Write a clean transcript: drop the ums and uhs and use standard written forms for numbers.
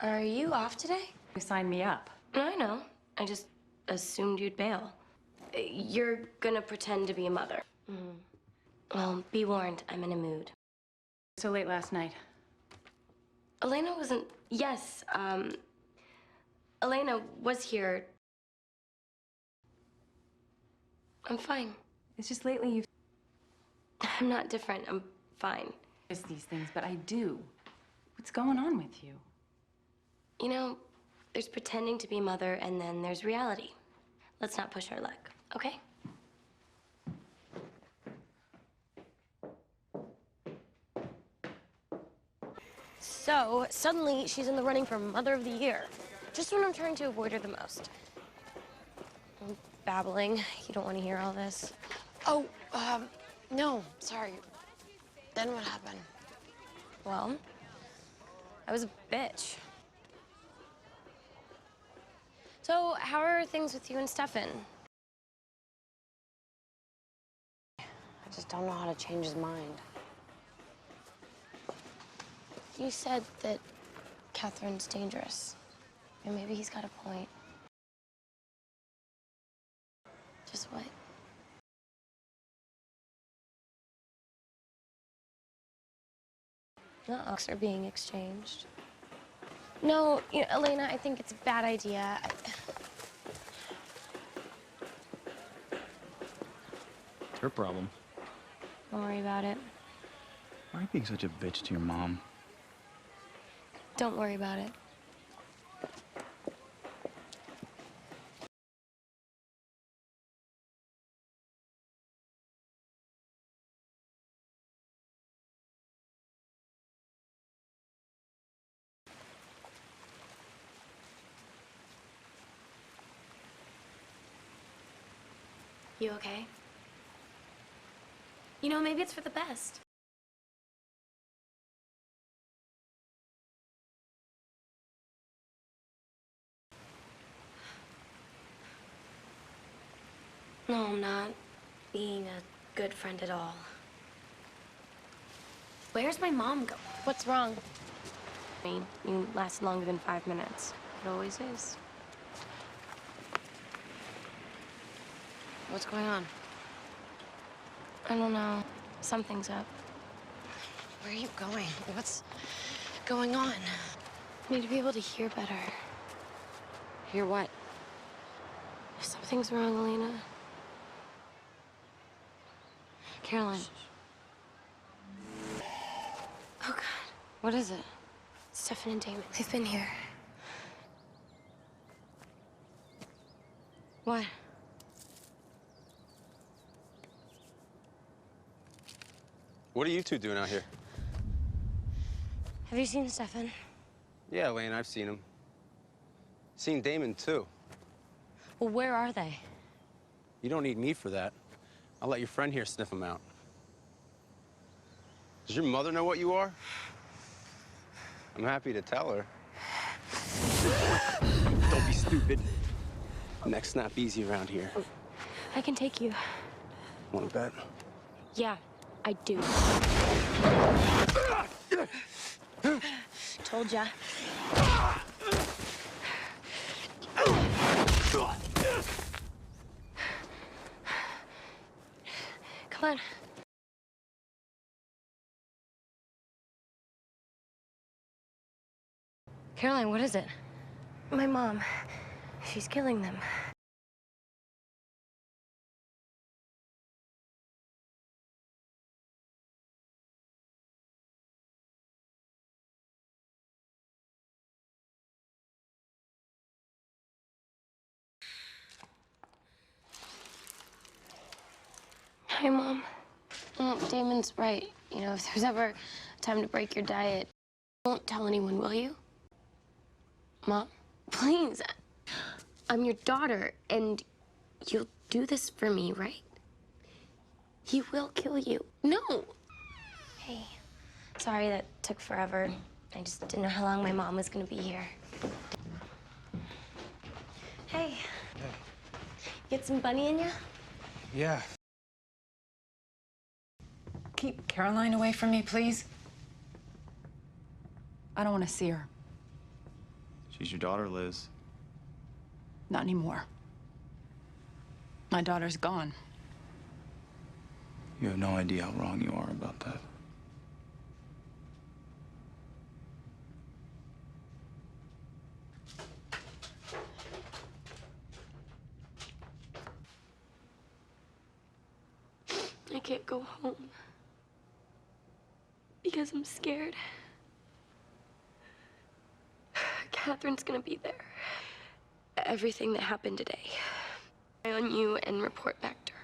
Are you off today? You signed me up. No, I know. I just assumed you'd bail. You're gonna pretend to be a mother. Well, be warned, I'm in a mood. So late last night. Elena wasn't... Yes, Elena was here. I'm fine. It's just lately you've... I'm not different. I'm fine. Just these things, but I do. What's going on with you? You know, there's pretending to be a mother, and then there's reality. Let's not push our luck, okay? So, suddenly, she's in the running for Mother of the Year. Just when I'm trying to avoid her the most. I'm babbling. You don't want to hear all this. Oh, no, sorry. Then what happened? Well, I was a bitch. So, how are things with you and Stefan? I just don't know how to change his mind. You said that Catherine's dangerous. And maybe he's got a point. Just what? Looks are being exchanged. No, you know, Elena, I think it's a bad idea. It's her problem. Don't worry about it. Why are you being such a bitch to your mom? Don't worry about it. You okay? You know, maybe it's for the best. No, I'm not being a good friend at all. Where's my mom go? What's wrong? I mean, you last longer than 5 minutes. It always is. What's going on? I don't know. Something's up. Where are you going? What's going on? I need to be able to hear better. Hear what? Something's wrong, Elena. Caroline. Oh, God. What is it? Stefan and Damon, they've been here. What? What are you two doing out here? Have you seen Stefan? Yeah, Lane, I've seen him. Seen Damon, too. Well, where are they? You don't need me for that. I'll let your friend here sniff him out. Does your mother know what you are? I'm happy to tell her. Don't be stupid. Neck's snap easy around here. I can take you. Want to bet? Yeah, I do. Told ya. Come on. Caroline, what is it? My mom. She's killing them. Hi, Mom. Damon's right. You know, if there's ever a time to break your diet, won't tell anyone, will you? Mom, please. I'm your daughter, and you'll do this for me, right? He will kill you. No! Hey, sorry that took forever. I just didn't know how long my mom was gonna be here. Hey. Get some bunny in ya? Yeah. Keep Caroline away from me, please. I don't want to see her. She's your daughter, Liz. Not anymore. My daughter's gone. You have no idea how wrong you are about that. I can't go home because I'm scared. Catherine's gonna be there. Everything that happened today, I on you and report back to her.